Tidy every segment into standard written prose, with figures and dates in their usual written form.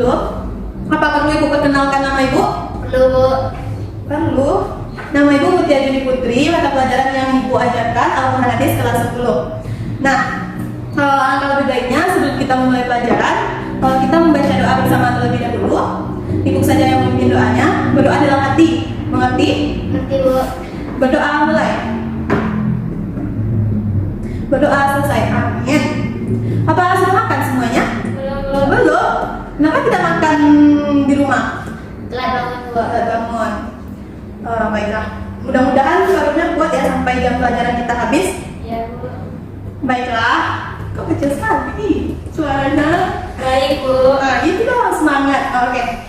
Perlu? Apa perlu Ibu perkenalkan nama Ibu? Perlu, Bu. Perlu. Nama Ibu Mutia Juni Putri, mata pelajaran yang Ibu ajarkan Al-Quran Hadis kelas 10. Nah, alangkah lebih baiknya sebelum kita memulai pelajaran, kita membaca doa bersama terlebih dahulu. Ibu saja yang memimpin doanya. Berdoa dalam hati. Mengerti? Nanti, Bu. Berdoa mulai. Berdoa selesai. Amin. Apa sudah makan semuanya? Belum. Belum. Kenapa tidak makan di rumah? Telah bangun, Bu. Tidak bangun. Baiklah. Mudah-mudahan suaranya kuat ya sampai jam pelajaran kita habis. Ya, Bu. Baiklah. Kok kecil sekali suaranya? Baik, Bu. Gitu dong, semangat. Oke.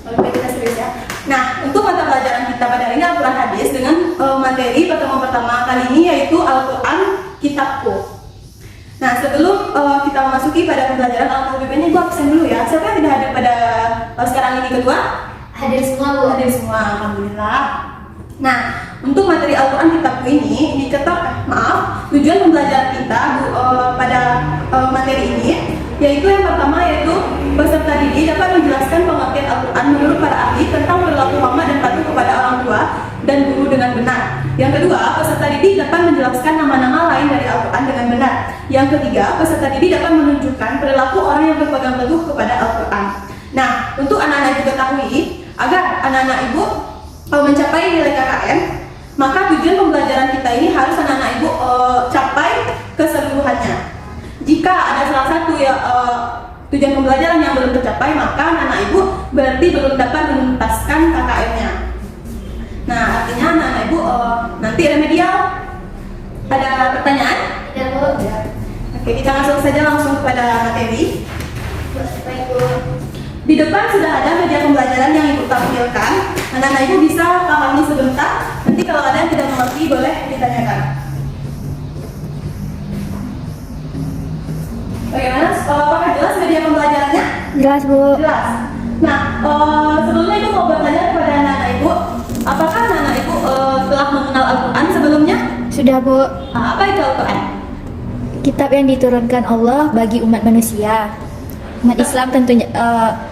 Oke, kita serius ya. Nah, untuk mata pelajaran kita pada hari ini Al-Quran Hadis dengan materi pertemuan pertama kali ini yaitu Al-Quran Kitabku. Nah, sebelum kita memasuki pada pembelajaran Al-Quran ini, gua absen dulu ya. Siapa yang tidak hadir pada sekarang ini kedua? Hadir semua, Bu. Hadir semua, alhamdulillah. Nah, untuk materi Al-Quran Kitabku ini tujuan pembelajaran kita pada materi ini yaitu yang pertama yaitu peserta didik dapat menjelaskan pengertian Al-Quran menurut para ahli tentang perilaku hormat dan patuh kepada orang tua dan guru dengan benar. Yang kedua, peserta didik dapat menjelaskan nama-nama lain dari Al-Quran dengan benar. Yang ketiga, peserta didik dapat menunjukkan perilaku orang yang berpegang teguh kepada Al-Quran. Nah, untuk anak-anak Ibu ketahui, agar anak-anak Ibu mencapai nilai KKM, maka tujuan pembelajaran kita ini harus anak-anak Ibu capai keseluruhannya. Jika ada salah satu tujuan pembelajaran yang belum tercapai, maka anak-anak Ibu berarti belum dapat menuntaskan KKM-nya. Nah, artinya anak-anak Ibu nanti remedial. Ada pertanyaan? Tidak, Bu. Ya. Oke, kita langsung kepada materi. Baik, Bu. Di depan sudah ada media pembelajaran yang Ibu tampilkan. Anak-anak Ibu bisa pahami sebentar. Nanti kalau ada yang tidak mengerti boleh ditanyakan. Bagaimana? Apakah jelas media pembelajarannya? Jelas, Bu. Jelas. Nah, sebelumnya Ibu mau bertanya kepada anak-anak Ibu, apakah anak-anak Ibu telah mengenal Al-Quran sebelumnya? Sudah, Bu. Apa itu Al-Quran? Kitab yang diturunkan Allah bagi umat manusia. Umat Islam tentunya,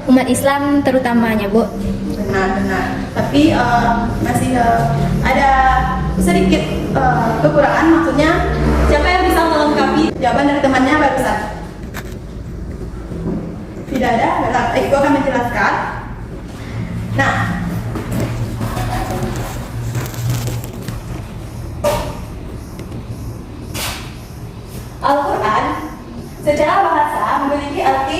umat Islam terutamanya, Bu. Benar. Tapi masih ada sedikit kekurangan, maksudnya siapa yang bisa melengkapi jawaban dari temannya barusan? Tidak ada? Ibu akan menjelaskan. Nah, Al-Quran secara bahasa memiliki arti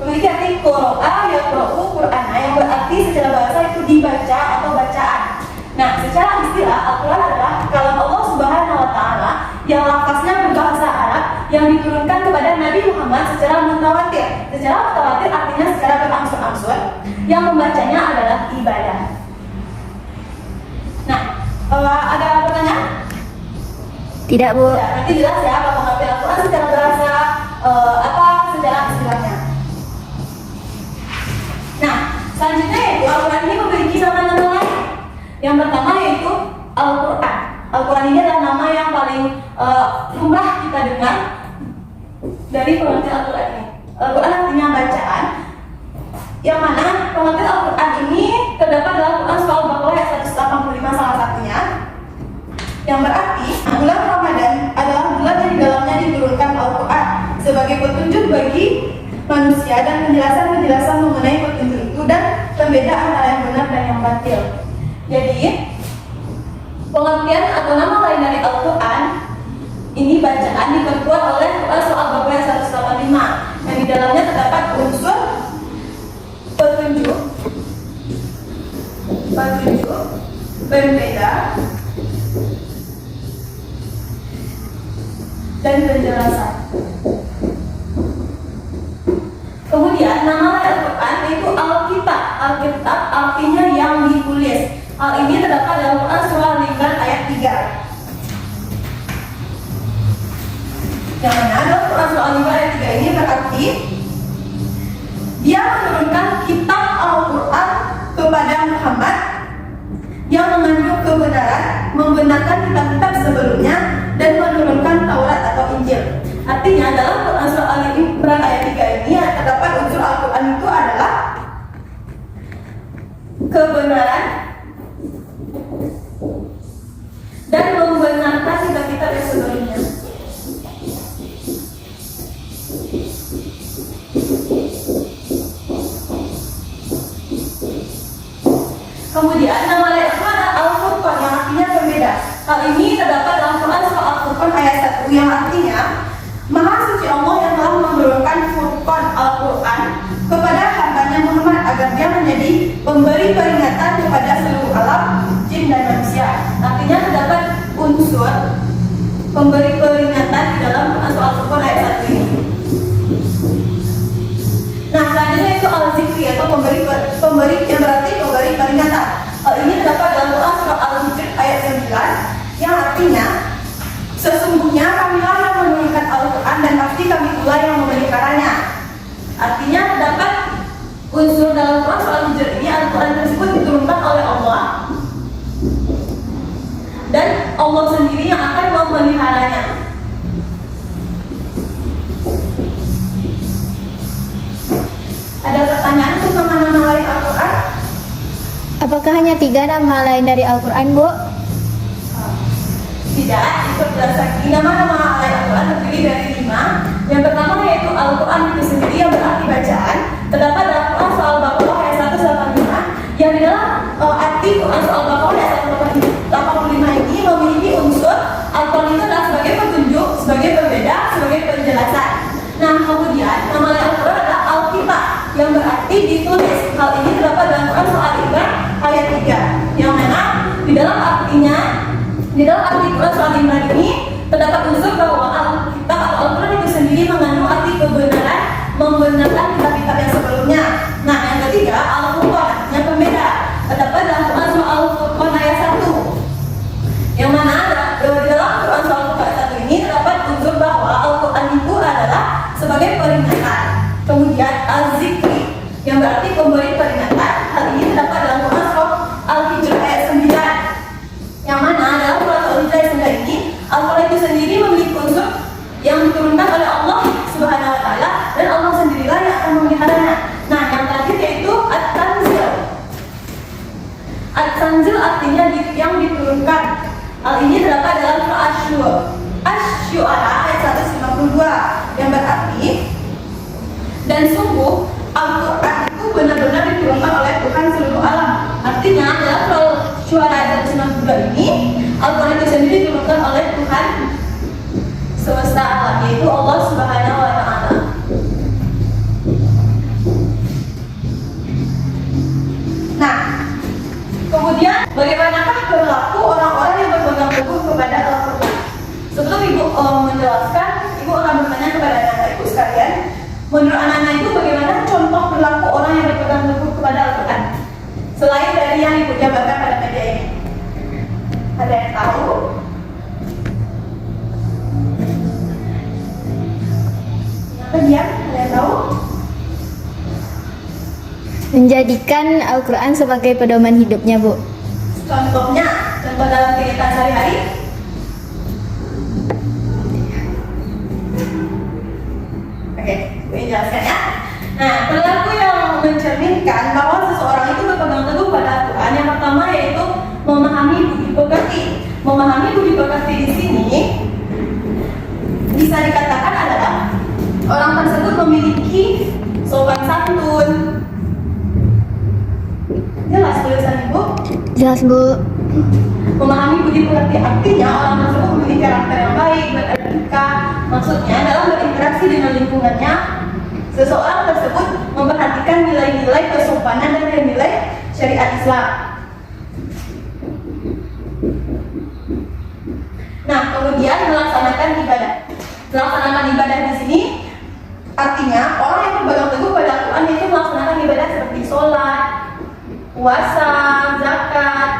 qira'a yaqra'u Qur'ana, yang berarti secara bahasa itu dibaca atau bacaan. Nah, secara istilah Al-Quran adalah kalam Allah Subhanahu wa taala yang lafaznya berbahasa Arab yang diturunkan kepada Nabi Muhammad secara mutawatir. Secara mutawatir artinya secara berangsur-angsur, yang membacanya adalah ibadah. Nah, ada pertanyaan? Tidak, Bu. Ya, nanti jelas ya apa pengertian Al-Quran secara bahasa, apa secara istilahnya. Nah, selanjutnya yaitu Al-Quran ini memiliki nama-nama lain. Yang pertama yaitu Al-Quran. Al-Quran ini adalah nama yang paling lumrah kita dengar dari pengertian Al-Quran ini. Al-Quran artinya bacaan, yang mana pengertian Al-Quran ini terdapat dalam Quran Surah Al-Baqarah ayat 185 salah satunya, yang berarti bulan Ramadan adalah bulan yang di dalamnya diturunkan Al-Quran sebagai petunjuk bagi manusia dan penjelasan mengenai petunjuk itu dan pembeda antara yang benar dan yang batil. Jadi, pengertian atau nama lain dari Al-Quran ini bacaan diperkuat oleh Quran Surah Al-Baqarah ayat 185 yang di dalamnya terdapat unsur petunjuk, pembeda, dan penjelasan. Kemudian nama Al-Quran itu Alkitab. Alkitab artinya yang ditulis. Hal ini terdapat dalam Quran Surah Al-Imran ayat 3. Yang mana dalam Quran Surah Al-Imran ayat 3 ini berarti dia menurunkan kitab Al-Quran kepada Muhammad yang mengandung kebenaran, membenarkan kitab-kitab sebelumnya, dan menurunkan Taurat atau Injil. Artinya dalam Quran Surah Al-Imran ayat 3 ini terdapat unsur kebenaran dan membenarkan kitab-kitab yang sebelumnya. Kemudian nama lain Al-Furqan yang artinya pembeda. Hal ini terdapat dalam Quran surah Al-Furqan ayat 1 yang artinya Maha suci Allah yang telah menurunkan Furqan Al-Quran kepada hambanya Muhammad agar dia menjadi pemberi peringatan kepada seluruh alam, jin dan manusia. Artinya terdapat unsur pemberi peringatan di dalam Quran surah Al-Furqan ayat 1 ini. Nah, selanjutnya itu al-zikri atau pemberi yang berarti pemberi peringatan. Hal ini terdapat dalam Quran surah Al-Hijr ayat 9 yang artinya sesungguhnya kamilah yang menurunkan Al-Quran dan pasti kami pula yang memeliharanya. Artinya terdapat unsur dalam Quran surah Al-Hijr ini Al-Quran tersebut diturunkan oleh Allah dan Allah sendiri yang akan memeliharanya. Ada pertanyaan tentang nama lain Al-Quran? Apakah hanya 3 nama lain dari Al-Quran, Bu? Tidak, itu berdasarkan nama-nama lain Al-Quran terdiri dari 5. Yang pertama yaitu Al-Quran itu sendiri yang berarti bacaan. Terdapat dalam Quran surah Al-Baqarah ayat 185 yang di dalam arti Quran surah Al-Baqarah ayat 185 ini memiliki unsur Al-Quran itu adalah sebagai petunjuk, sebagai pembeda, sebagai penjelasan. Nah, kemudian nama lain Al-Quran adalah Al-Kitab yang berarti ditulis. Hal ini terdapat dalam Quran surah Al-Imran ayat 3 yang mana di dalam arti Quran surah Al-Imran ini terdapat unsur bahwa Alkitab atau Al-Quran itu sendiri mengandung arti kebenaran, membenarkan kitab-kitab yang sebelumnya. Nah, yang ketiga Al-Furqan yang pembeda terdapat dalam Quran surah Al-Furqan ayat 1 yang mana di dalam Quran surah Al-Furqan ayat 1 ini terdapat unsur bahwa Al-Quran itu adalah sebagai peringatan. Kemudian Al-Zikri yang berarti pemberi peringatan. Hal ini terdapat dalam Quran surah Al-Hijr ayat 9 yang mana dalam Quran Al-Hijr ayat 9 ini Al-Quran itu sendiri memiliki unsur yang diturunkan oleh Allah Subhanahu wa Ta'ala dan Allah sendirilah yang akan memeliharanya. Nah, yang terakhir yaitu At-Tanzil. At-Tanzil artinya yang diturunkan. Hal ini terdapat dalam surah Asy-Syu'ara ayat 152 yang berarti dan sungguh Al-Quran itu benar-benar diturunkan oleh Tuhan seluruh alam. Artinya dalam surah Syu'ara ayat 152 ini Al-Quran itu sendiri diturunkan oleh Tuhan semesta alam, yaitu Allah Subhanahu wa Ta'ala. Nah, kemudian bagaimanakah perilaku orang-orang yang berpegang teguh kepada Al-Quran? Sebelum Ibu menjelaskan, Ibu akan bertanya kepada anak-anak Ibu sekalian, menurut anak-anak Ibu bagaimana contoh perilaku orang yang berpegang teguh kepada Al-Quran? Selain dari yang Ibu jabarkan pada media ini, ada yang tahu? Diam, ada yang tahu? Menjadikan Al-Quran sebagai pedoman hidupnya, Bu. Contohnya, contoh dalam kegiatan sehari-hari. Oke, gue jelaskan ya. Nah, perilaku yang mencerminkan bahwa seseorang itu berpegang teguh pada Al-Quran yang pertama yaitu memahami budi pekerti. Memahami budi pekerti di sini bisa dikatakan adalah orang tersebut memiliki sopan santun. Jelas tulisan Ibu? Jelas, Bu. Memahami budi pekerti artinya orang tersebut memiliki karakter yang baik, beretika. Maksudnya dalam berinteraksi dengan lingkungannya, seseorang tersebut memperhatikan nilai-nilai kesopanan dan nilai syariat Islam. Nah, kemudian melaksanakan ibadah. Melaksanakan ibadah di sini artinya orang yang berpegang teguh pada Al-Quran itu melaksanakan ibadah seperti sholat, puasa, zakat.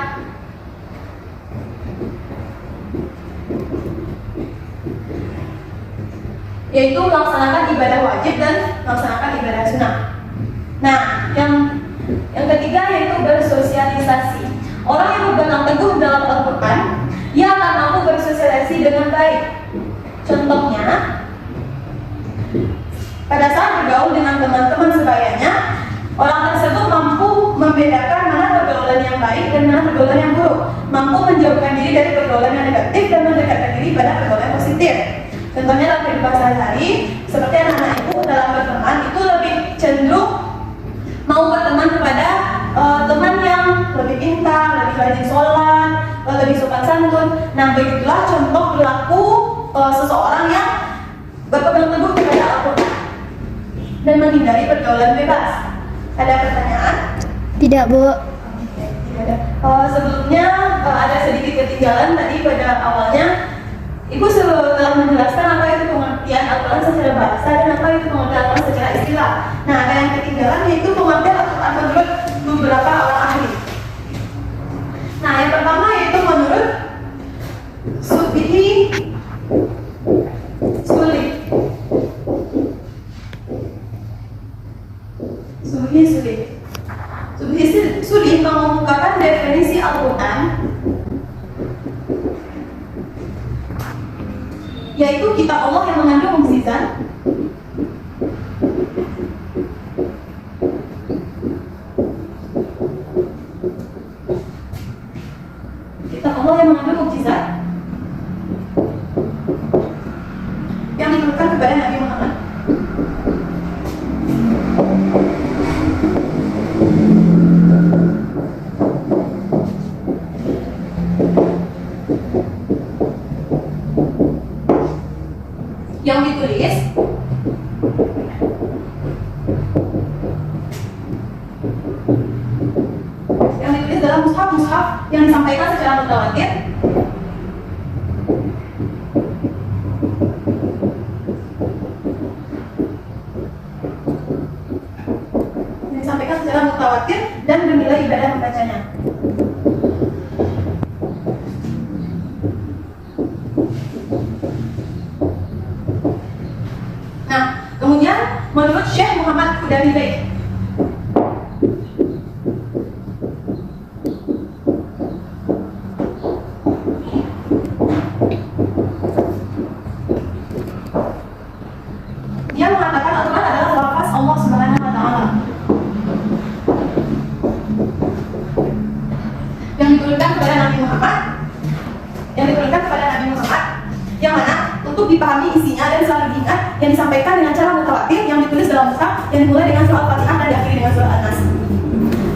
Yaitu melaksanakan ibadah wajib dan melaksanakan ibadah sunnah. Nah, yang ketiga yaitu bersosialisasi. Orang yang berpegang teguh dalam Al-Quran, ia akan mampu bersosialisasi dengan baik. Contohnya, pada saat bergaul dengan teman-teman sebayanya, orang tersebut mampu membedakan mana yang baik dan menahan pergaulan yang buruk, mampu menjauhkan diri dari pergaulan yang negatif dan mendekatkan diri pada pergaulan yang positif. Contohnya dalam kehidupan sehari-hari, seperti anak-anak ibu dalam berteman itu lebih cenderung mau berteman kepada teman yang lebih pintar, lebih rajin sholat, lebih sopan santun. Nah, begitulah contoh perilaku seseorang yang berpegang teguh kepada Al-Quran dan menghindari pergaulan bebas. Ada pertanyaan? Tidak, Bu. Tidak ada. Sebelumnya ada sedikit ketinggalan tadi pada awalnya. Ibu telah menjelaskan apa itu pengertian Al-Quran secara bahasa dan apa itu pengertian Al-Quran secara istilah. Nah, ada yang ketinggalan yaitu pengertian Al-Quran menurut beberapa orang ahli. Nah, yang pertama yaitu menurut Subhi Suli. Subhi Suli mengemukakan definisi Al-Quran, yaitu kitab Allah yang mengandung mukjizat, kitab Allah yang mengandung mukjizat yang diturunkan kepada Nabi Muhammad. Yang ditulis dalam mushaf-mushaf yang disampaikan secara mutawatir, dan bernilai ibadah membacanya. Nah, kemudian menurut Syekh Muhammad Qudari, dia mengatakan Al-Quran adalah lafaz Allah Subhanahu wa Ta'ala yang diturunkan kepada Nabi Muhammad, yang mana untuk dipahami isinya dan selalu diingat, yang disampaikan dengan cara mutawatir, yang ditulis dalam mushaf, yang dimulai dengan surah Al-Fatihah dan diakhiri dengan surah An-Nas.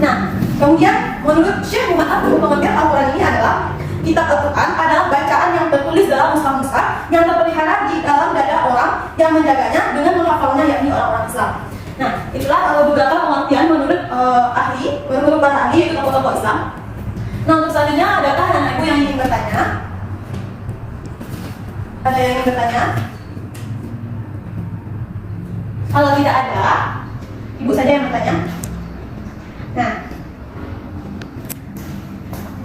Nah, kemudian menurut Syekh Muhammad pengertian Al-Quran ini adalah kitab Al-Quran adalah bacaan yang tertulis dalam mushaf-mushaf yang terpelihara di dalam dada orang yang menjaganya dengan menghafalnya, yakni orang-orang Islam. Nah, itulah beberapa pengertian menurut menurut para ahli, yaitu tokoh-tokoh Islam. Nah, untuk selanjutnya, adakah anak ibu yang ingin bertanya? Ada yang ingin bertanya? Kalau tidak ada, ibu saja yang bertanya. Nah,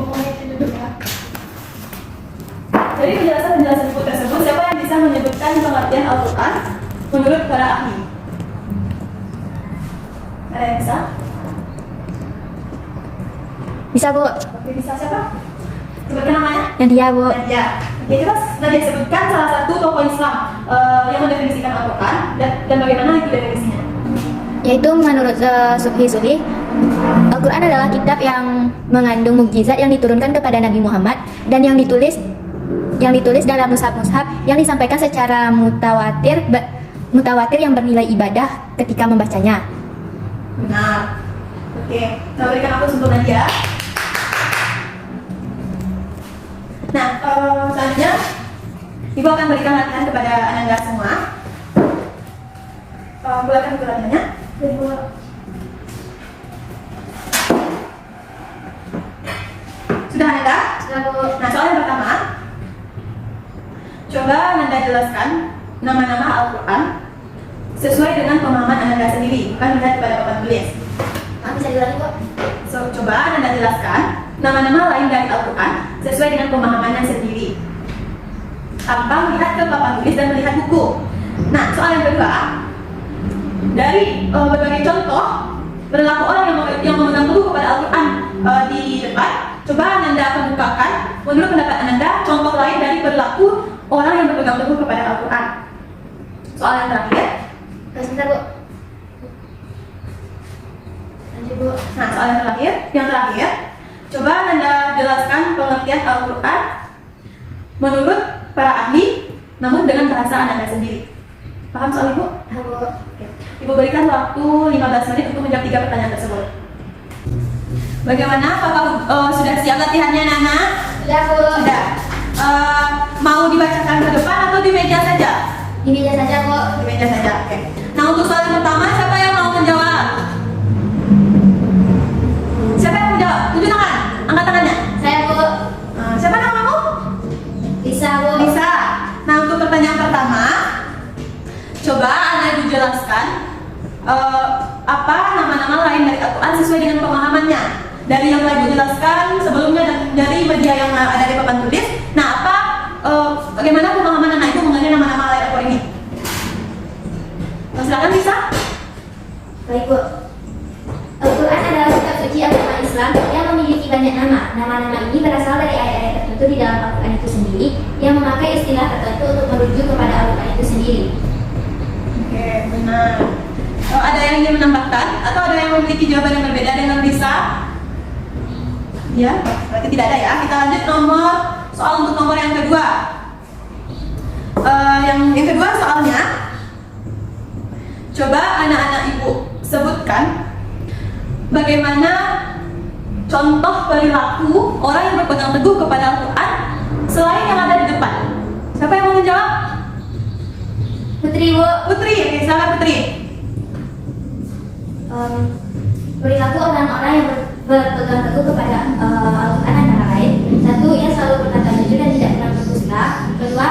pokoknya itu dulu ya. Dari penjelasan ibu tersebut, siapa yang bisa menyebutkan pengertian Al-Quran menurut para ahli? Ada yang bisa? Bisa, Bu. Oke, bisa siapa? Sebutkan namanya? Nadia, Bu. Nadia. Oke, coba Nadia sebutkan salah satu tokoh Islam yang mendefinisikan Al-Quran dan bagaimana itu definisinya? Yaitu menurut Subhi Suli, Al-Quran adalah kitab yang mengandung mukjizat yang diturunkan kepada Nabi Muhammad dan yang ditulis dalam mushaf-mushaf yang disampaikan secara mutawatir yang bernilai ibadah ketika membacanya. Benar. Oke, saya berikan aku untuk Nadia. Nah, selanjutnya Ibu akan berikan latihan kepada Ananda semua. Silakan ikut latihannya. Sudah Ananda? Sudah, Bu. Nah, soal yang pertama, coba Ananda jelaskan nama-nama Al-Quran sesuai dengan pemahaman Ananda sendiri, bukan melihat kepada papan tulis. Bisa diulangi, Bu? Coba Ananda jelaskan nama-nama lain dari Al-Quran sesuai dengan pemahamannya sendiri, tanpa melihat ke papan tulis dan melihat buku. Nah, soal yang kedua, dari berbagai contoh perilaku orang yang memegang teguh kepada Al-Quran di depan, coba Ananda kemukakan menurut pendapat Ananda contoh lain dari perilaku orang yang berpegang teguh kepada Al-Quran. Soal yang terakhir. Sebentar, Bu. Lanjut, Bu. Nah, soal yang terakhir, Coba Anda jelaskan pengertian Al-Quran menurut para ahli, namun dengan bahasa Anda sendiri. Paham soal Ibu? Oke. Ibu berikan waktu 15 menit untuk menjawab 3 pertanyaan tersebut. Bagaimana? Apakah sudah siap latihannya, Nana? Sudah, Bu. Sudah. Mau dibacakan ke depan atau di meja saja? Di meja saja, Bu. Di meja saja, oke. Nah, untuk soal yang pertama, siapa yang mau menjawab? Siapa yang mau menjawab? Tunjuk tangan, angkat tangannya. Saya, Bu. Siapa namamu? Lisa, Bu. Lisa. Nah, untuk pertanyaan pertama, coba Anda dijelaskan apa nama-nama lain dari Al-Quran sesuai dengan pemahamannya. Dari yang telah dijelaskan sebelumnya dan dari media yang ada di papan tulis. Nah, bagaimana pemahaman anak itu mengenai nama-nama lain Al-Quran ini? Silakan Lisa. Baik, Bu. Al-Quran adalah kitab suci agama Islam yang memiliki banyak nama. Nama-nama ini berasal dari ayat-ayat tertentu di dalam Al-Quran itu sendiri yang memakai istilah tertentu untuk merujuk kepada Al-Quran itu sendiri. Oke, benar. Ada yang ingin menambahkan atau ada yang memiliki jawaban yang berbeda dengan Lisa? Ya, berarti tidak ada ya. Kita lanjut untuk nomor yang kedua. Yang kedua soalnya, coba anak-anak Ibu sebutkan bagaimana contoh perilaku orang yang berpegang teguh kepada Al-Quran selain yang ada di depan. Siapa yang mau menjawab? Putri, Bu. Putri, oke, silakan Putri. Perilaku orang-orang yang berpegang teguh kepada Al-Quran antara lain: satu, ia selalu berkata jujur dan tidak pernah berdusta; kedua,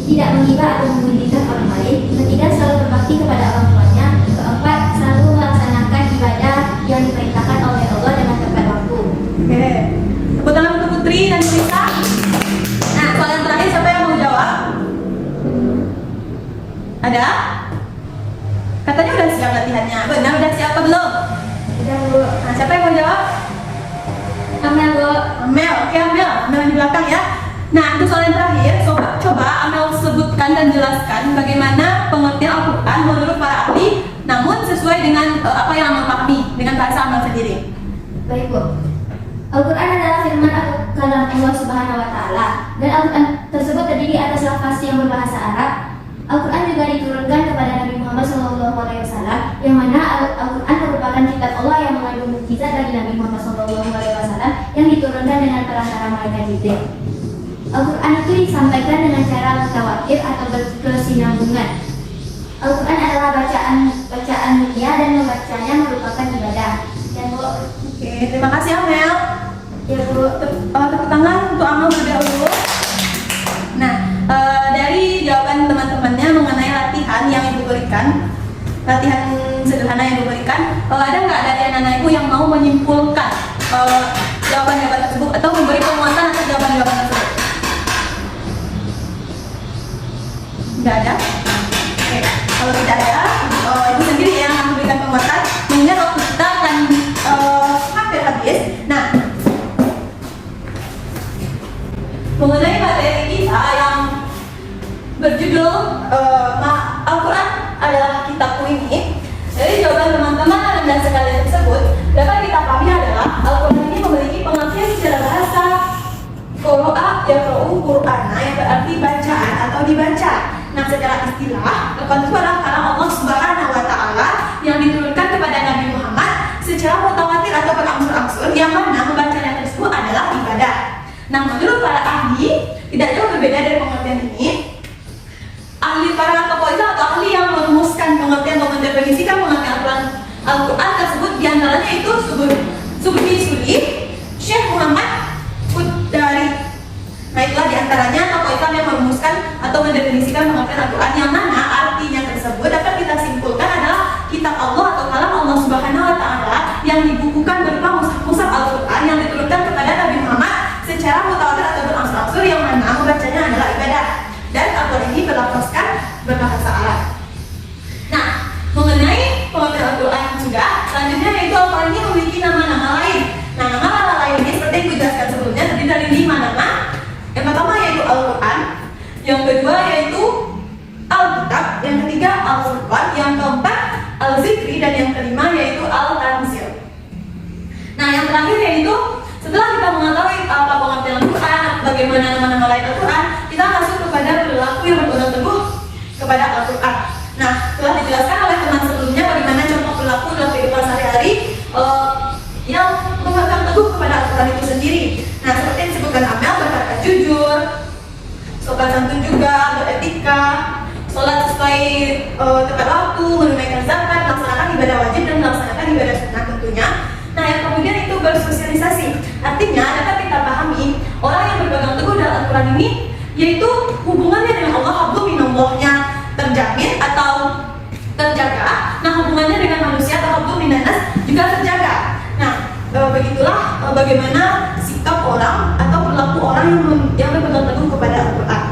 tidak menghina atau memulihkan orang lain; ketiga, selalu berbakti kepada orang tuanya; keempat, selalu melaksanakan ibadah yang diperintahkan oleh Allah dengan tepat waktu. Oke, tepuk tangan untuk Putri dan Lisa. Nah, soal yang terakhir siapa yang mau jawab? Ada? Katanya udah siap latihannya. Benar, udah siap apa belum? Sudah, Bu. Nah, siapa yang mau jawab? Amel, Bu. Amel, oke Amel yang di belakang ya. Nah, untuk soal yang terakhir, coba Amel sebutkan dan jelaskan bagaimana pengertian Al-Quran menurut para ahli, namun sesuai dengan apa yang Amel pahami dengan bahasa Amel sendiri. Baik, Bu. Al-Quran adalah firman atau kalam Allah Subhanahu wa Ta'ala, dan Al-Quran tersebut terdiri atas lafaz yang berbahasa Arab. Al-Quran juga diturunkan kepada Nabi Muhammad SAW, yang mana Al-Quran merupakan kitab Allah yang mengandung mukjizat dari Nabi Muhammad SAW yang diturunkan dengan perantara malaikat Jibril. Al-Quran itu disampaikan dengan cara mutawatir atau berkesinambungan. Al-Quran adalah bacaan mulia dan membacanya merupakan ibadah. Ya, Bu. Oke, terima kasih Amel. Ya, Bu. Tepuk tangan untuk Amel terlebih dahulu. Nah, dari jawaban teman-temannya mengenai latihan yang Ibu berikan, latihan sederhana yang Ibu berikan, ada nggak dari anak-anak Ibu yang mau menyimpulkan jawaban-jawaban tersebut atau memberi penguatan atas jawaban-jawaban tersebut? Nggak ada? Oke, kalau tidak ada, Ibu sendiri yang akan memberikan penguatan, mengingat waktu kita akan hampir habis. Nah, mengenai materi kita yang berjudul Al-Quran adalah kitabku ini, dari jawaban teman-teman dan sekalian tersebut dapat kita pahami adalah Al-Quran ini memiliki pengertian secara bahasa Qura'a yaqra'u Qur'ana, yang berarti bacaan atau dibaca. Nah, secara istilah Al-Quran itu adalah kalam Allah Subhanahu wa Ta'ala yang diturunkan kepada Nabi Muhammad secara mutawatir atau berangsur-angsur, yang mana membacanya tersebut adalah ibadah. Nah, menurut para ahli, tidak jauh berbeda dari pengertian ini. Para tokoh Islam atau ahli yang merumuskan pengertian atau mendefinisikan pengertian Al-Quran tersebut, diantaranya itu Subhi Suri, Syekh Muhammad Qudari. Nah, itulah diantaranya tokoh Islam yang merumuskan atau mendefinisikan pengertian Al-Quran, yang mana artinya tersebut dapat kita simpulkan adalah kitab Allah atau kalam Allah Subhanahu wa Ta'ala yang dibukukan berupa mushaf Al-Quran yang diturunkan kepada Nabi Muhammad secara mutawatir atau berangsur-angsur, yang mana membacanya adalah ibadah. Dan Al-Quran ini berlafazkan berbahasa Arab. Nah, mengenai pengertian Al-Quran juga, selanjutnya yaitu Al-Quran ini memiliki nama-nama lain. Nah, nama-nama lain ini seperti yang dijelaskan sebelumnya terdiri dari 5 nama. Yang pertama yaitu Al-Quran, yang kedua yaitu Al-Kitab, yang ketiga Al-Furqan, yang keempat Al-Zikri, dan yang kelima yaitu Al-Tanzil. Nah, yang terakhir yaitu Setelah kita mengetahui apa pengertian Al-Quran, bagaimana nama-nama lain Al-Quran, kita masuk kepada perilaku yang berpegang teguh kepada Al-Quran. Nah, telah dijelaskan oleh teman sebelumnya bagaimana contoh perilaku dalam kehidupan sehari-hari yang berpegang teguh kepada Al-Quran itu sendiri. Nah, seperti yang disebutkan Amel, berkata jujur, sopan santun juga, beretika, sholat sesuai tepat waktu, menunaikan zakat, melaksanakan ibadah wajib dan melaksanakan ibadah sunnah tentunya. Nah, yang kemudian itu bersosialisasi. Artinya dapat kita pahami orang yang berpegang teguh dalam Al-Quran ini yaitu hubungannya dengan Allah, hablum minallahnya terjamin atau terjaga. Nah, hubungannya dengan manusia atau hablum minannas juga terjaga. Nah, begitulah bagaimana sikap orang atau perilaku orang yang berpegang teguh kepada Al-Quran.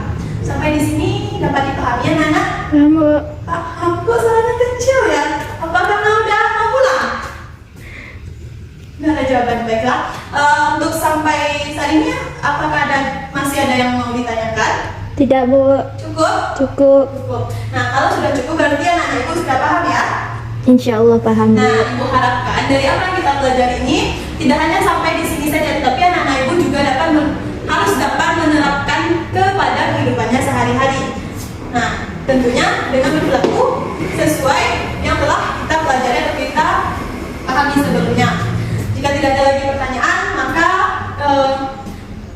Sampai di sini dapat dipahami ya, Nana? Paham kok, soalnya kecil ya. Apa karena udah mau pulang? Nggak ada jawaban. Baiklah, untuk sampai saat ini apakah masih ada yang mau ditanyakan? Tidak, Bu. Cukup? Cukup. Cukup. Nah, kalau sudah cukup berarti anak ibu sudah paham ya? Insya Allah paham, Bu. Nah, ibu harapkan dari apa yang kita pelajari ini tidak hanya sampai di sini saja, tapi anak-anak ibu juga harus dapat menerapkan kepada kehidupannya sehari-hari. Nah, tentunya dengan berlaku sesuai yang telah kita pelajari atau kita pahami sebelumnya. Jika tidak ada lagi pertanyaan, maka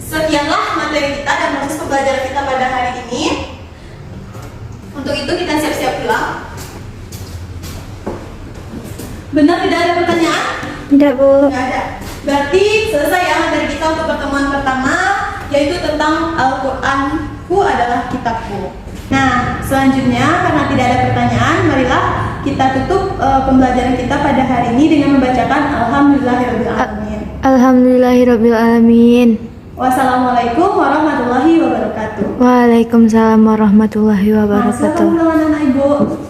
sekianlah materi kita dan proses pembelajaran kita pada hari ini. Untuk itu kita siap-siap pulang. Benar tidak ada pertanyaan? Tidak, Bu. Tidak ada. Berarti selesai ya materi kita untuk pertemuan pertama, yaitu tentang Al-Quranku adalah kitabku. Nah, selanjutnya karena tidak ada pertanyaan, marilah kita tutup pembelajaran kita pada hari ini dengan membacakan Alhamdulillahirrahmanirrahim. Alhamdulillahirrabbilalamin. Wassalamualaikum warahmatullahi wabarakatuh. Waalaikumsalam warahmatullahi wabarakatuh. Assalamualaikum anak ibu.